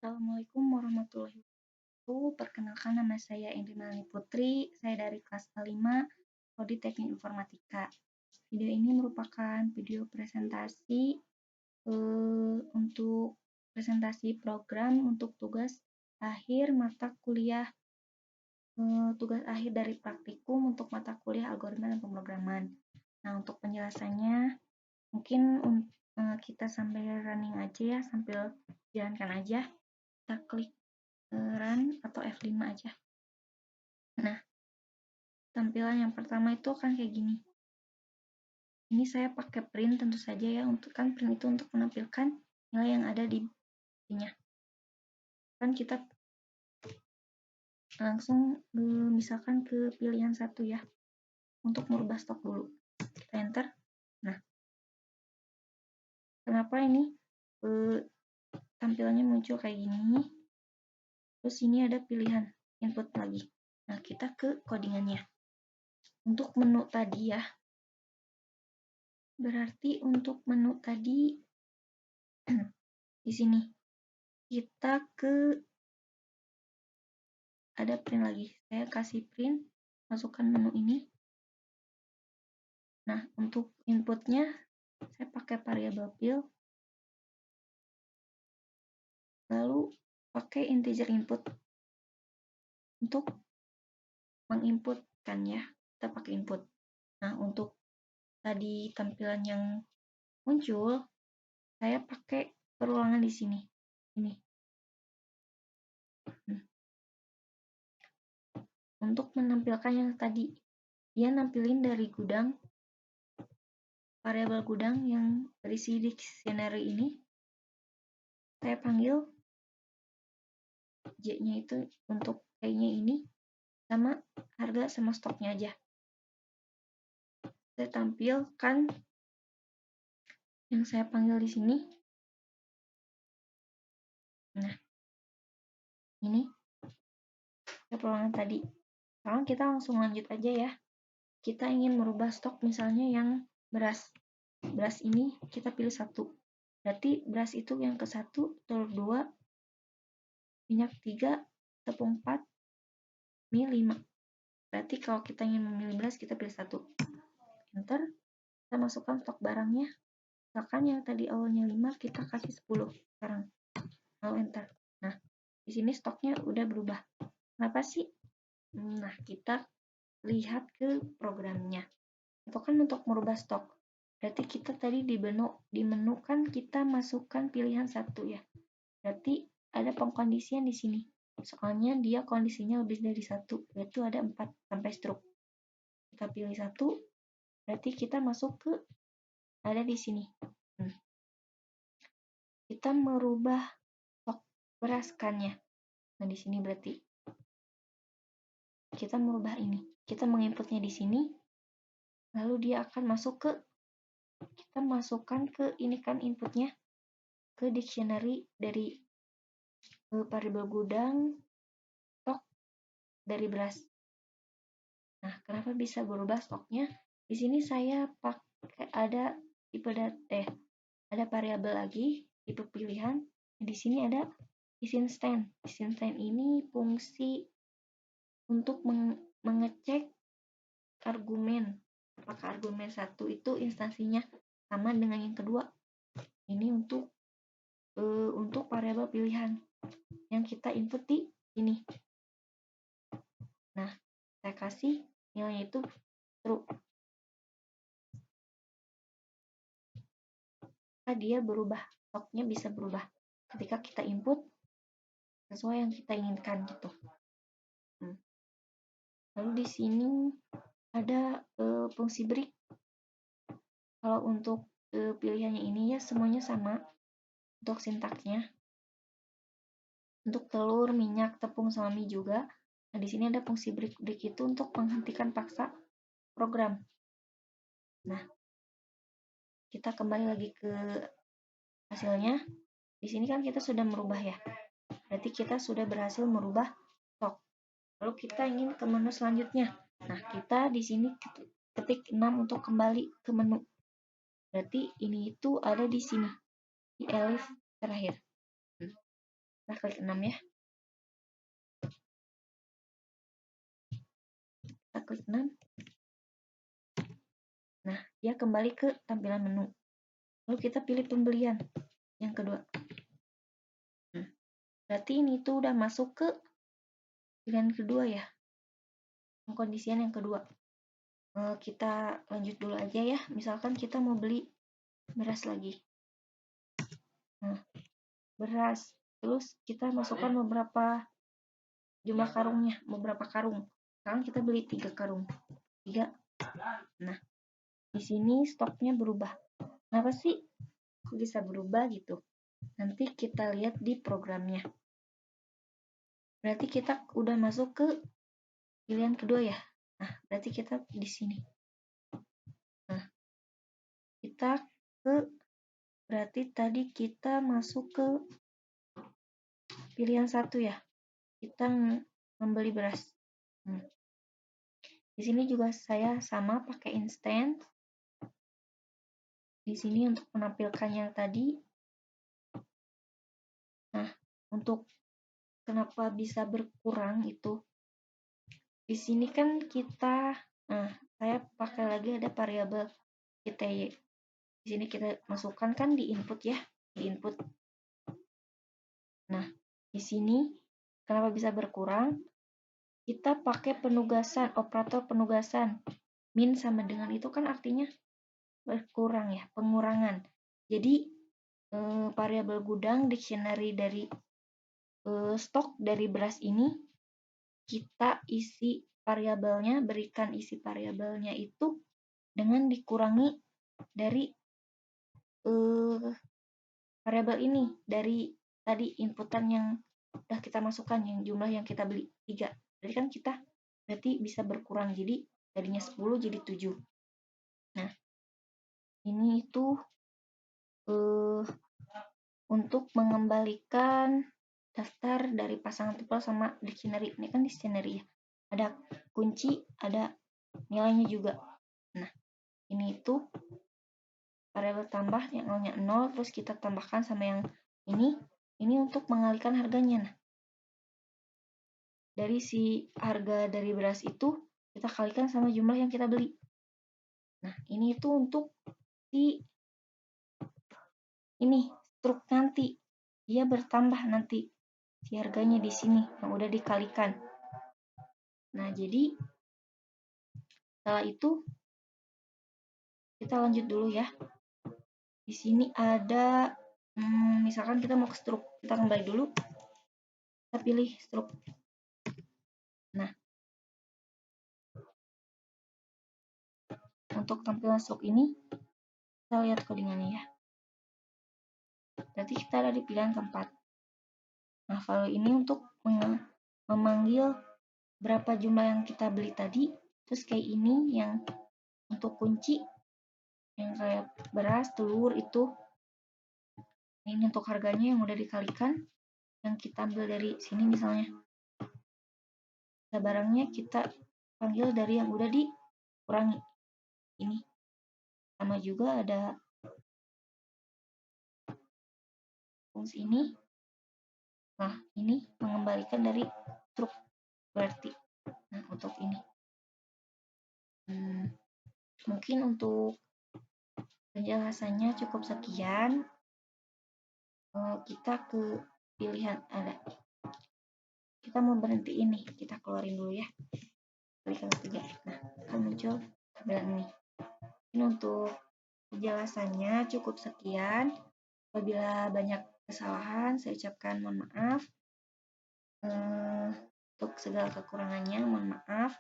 Assalamualaikum warahmatullahi wabarakatuh. Perkenalkan nama saya Indri Melani Putri. Saya dari kelas A5, Prodi Teknik Informatika. Video ini merupakan video presentasi untuk presentasi program untuk tugas akhir mata kuliah tugas akhir dari praktikum untuk mata kuliah algoritma dan pemrograman. Nah, untuk penjelasannya mungkin kita sambil running aja ya, sambil jalankan aja. Kita klik run atau F5 aja. Nah, tampilan yang pertama itu akan kayak gini. Ini saya pakai print tentu saja ya, kan print itu untuk menampilkan nilai yang ada di nya. Kan kita langsung misalkan ke pilihan satu ya, untuk merubah stok dulu. Kita enter. Nah, kenapa ini tampilannya muncul kayak gini? Terus ini ada pilihan input lagi. Nah, kita ke codingannya. Untuk menu tadi ya, berarti untuk menu tadi di sini kita ada print lagi. Saya kasih print, masukkan menu ini. Nah, untuk inputnya saya pakai variabel fill, lalu pakai integer input untuk menginputkan ya. Kita pakai input. Nah, untuk tadi tampilan yang muncul, saya pakai perulangan di sini. Ini. Untuk menampilkan yang tadi, dia nampilin dari gudang, variabel gudang yang berisi dictionary ini. Saya panggil J-nya itu untuk P-nya ini sama harga sama stoknya aja. Saya tampilkan yang saya panggil di sini. Nah, ini perulangan tadi. Sekarang kita langsung lanjut aja ya. Kita ingin merubah stok misalnya yang beras. Beras ini kita pilih 1. Berarti beras itu yang ke 1, telur 2, minyak 3, tepung 4, mie 5. Berarti kalau kita ingin memilih beras, kita pilih 1. Enter. Kita masukkan stok barangnya. Misalkan yang tadi awalnya 5, kita kasih 10 sekarang. Lalu enter. Nah, di sini stoknya udah berubah. Kenapa sih? Nah, kita lihat ke programnya. Itu kan untuk merubah stok. Berarti kita tadi di menu kan kita masukkan pilihan 1 ya. Berarti ada pengkondisian di sini. Soalnya dia kondisinya lebih dari 1, yaitu ada 4 sampai struk. Kita pilih 1, berarti kita masuk ke ada di sini. Kita merubah stok beras kan ya. Nah, di sini berarti kita merubah ini. Kita menginputnya di sini. Lalu dia akan masuk ke kita masukkan ke ini kan inputnya ke dictionary dari variabel gudang stok dari beras. Nah, kenapa bisa berubah stoknya? Di sini saya pakai ada ada variabel lagi tipe pilihan. Di sini ada isInstance. isInstance ini fungsi untuk mengecek argumen. Apakah argumen 1 itu instansinya sama dengan yang kedua. Ini untuk variabel pilihan yang kita input di sini. Nah, saya kasih nilainya itu true. Dia berubah, stoknya bisa berubah ketika kita input sesuai yang kita inginkan gitu. Lalu di sini ada fungsi break. Kalau untuk pilihannya ini ya semuanya sama untuk sintaksnya. Untuk telur, minyak, tepung, sama mie juga. Nah, di sini ada fungsi break. Break itu untuk menghentikan paksa program. Nah, kita kembali lagi ke hasilnya. Di sini kan kita sudah merubah ya. Berarti kita sudah berhasil merubah stok. Lalu kita ingin ke menu selanjutnya. Nah, kita di sini ketik 6 untuk kembali ke menu. Berarti ini itu ada di sini. Di elif terakhir. Kita klik 6 ya. Kita klik 6. Nah, dia kembali ke tampilan menu. Lalu kita pilih pembelian yang kedua. Berarti ini tuh udah masuk ke pilihan kedua ya. Pengkondisian yang kedua. Kita lanjut dulu aja ya. Misalkan kita mau beli beras lagi. Beras. Terus kita masukkan beberapa jumlah karungnya, beberapa karung. Sekarang kita beli 3 karung. 3. Nah, di sini stoknya berubah. Kenapa sih kok bisa berubah gitu? Nanti kita lihat di programnya. Berarti kita udah masuk ke pilihan kedua ya. Nah, berarti kita di sini. Nah, kita berarti tadi kita masuk ke pilihan 1 ya. Kita membeli beras. Di sini juga saya sama pakai instant. Di sini untuk menampilkannya tadi. Nah, untuk kenapa bisa berkurang itu. Di sini kan kita, saya pakai lagi ada variabel ITY. Di sini kita masukkan kan di input ya, di input. Nah, di sini kenapa bisa berkurang? Kita pakai penugasan, operator penugasan. Min sama dengan itu kan artinya berkurang ya, pengurangan. Jadi variabel gudang dictionary dari stok dari beras ini kita isi variabelnya, berikan isi variabelnya itu dengan dikurangi dari variabel ini, dari tadi inputan yang udah kita masukkan, yang jumlah yang kita beli 3. Berarti kan kita berarti bisa berkurang, jadi tadinya 10 jadi 7. Nah, ini itu untuk mengembalikan daftar dari pasangan tupel sama dictionary. Ini kan dictionary ya. Ada kunci, ada nilainya juga. Nah, ini itu variabel tambah yang nolnya 0, terus kita tambahkan sama yang ini untuk mengalihkan harganya. Nah, dari si harga dari beras itu kita kalikan sama jumlah yang kita beli. Nah, ini itu untuk si ini struk nanti. Dia bertambah nanti si harganya di sini yang udah dikalikan. Nah, jadi setelah itu kita lanjut dulu ya. Di sini ada misalkan kita mau ke struk, kita kembali dulu. Kita pilih struk. Nah, untuk tampilan struk ini kita lihat codingannya ya. Berarti kita ada di pilihan keempat. Nah, value ini untuk memanggil berapa jumlah yang kita beli tadi. Terus kayak ini yang untuk kunci yang kayak beras, telur itu. Ini untuk harganya yang udah dikalikan, yang kita ambil dari sini misalnya. Nah, barangnya kita panggil dari yang udah dikurangi. Ini sama juga ada fungsi ini. Nah, ini mengembalikan dari truk berarti. Nah, untuk ini. Mungkin untuk penjelasannya cukup sekian. Kita ke pilihan ada. Kita mau berhenti ini, kita keluarin dulu ya. Klik yang ketiga. Nah, akan muncul tampilan ini. Ini untuk penjelasannya cukup sekian. Apabila banyak kesalahan, saya ucapkan mohon maaf. Untuk segala kekurangannya, mohon maaf.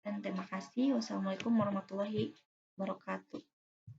Dan terima kasih. Wassalamualaikum warahmatullahi wabarakatuh.